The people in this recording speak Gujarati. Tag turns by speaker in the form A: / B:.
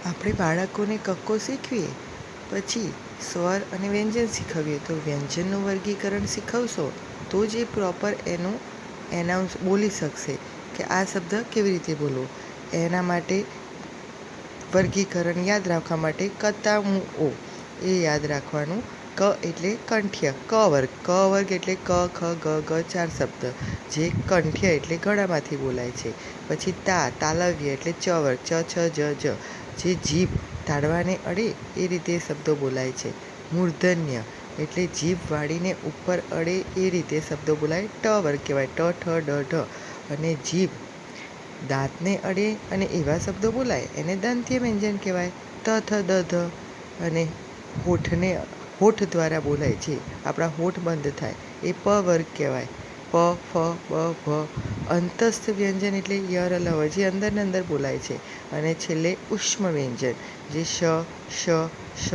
A: આપણે બાળકોને કક્કો શીખવીએ, પછી સ્વર અને વ્યંજન શીખવીએ તો વ્યંજનનું વર્ગીકરણ શીખવશો તો જ એ પ્રોપર એનું એનાઉન્સ બોલી શકશે કે આ શબ્દ કેવી રીતે બોલવો. એના માટે વર્ગીકરણ યાદ રાખવા માટે કતામુઓ એ યાદ રાખવાનું. ક એટલે કંઠ્ય, ક વર્ગ. ક વર્ગ એટલે ક, ખ, ગ, ઘ 4 શબ્દ જે કંઠ્ય એટલે ગળામાંથી બોલાય છે. પછી તાલવ્ય એટલે ચ વર્ગ, ચ, છ, જ, જે જીભ તાળવાને અડે એ રીતે શબ્દો બોલાય છે. મૂર્ધન્ય એટલે જીભ વાળીને ઉપર અડે એ રીતે શબ્દો બોલાય, ટ વર્ગ કહેવાય. ટ, ઠ, ડ, ઢ અને જીભ દાંતને અડે અને એવા શબ્દો બોલાય એને દંત્ય વ્યંજન કહેવાય. ત, થ, દ, ધ અને હોઠ દ્વારા બોલાય છે. આપણા હોઠ બંધ થાય એ પ વર્ગ કહેવાય. પ, ફ, બ, ભ અંતસ્થ વ્યંજન એટલે યર, લવ જે અંદર ને અંદર બોલાય છે. અને છેલ્લે ઉષ્મ વ્યંજન જે શ, શ, શ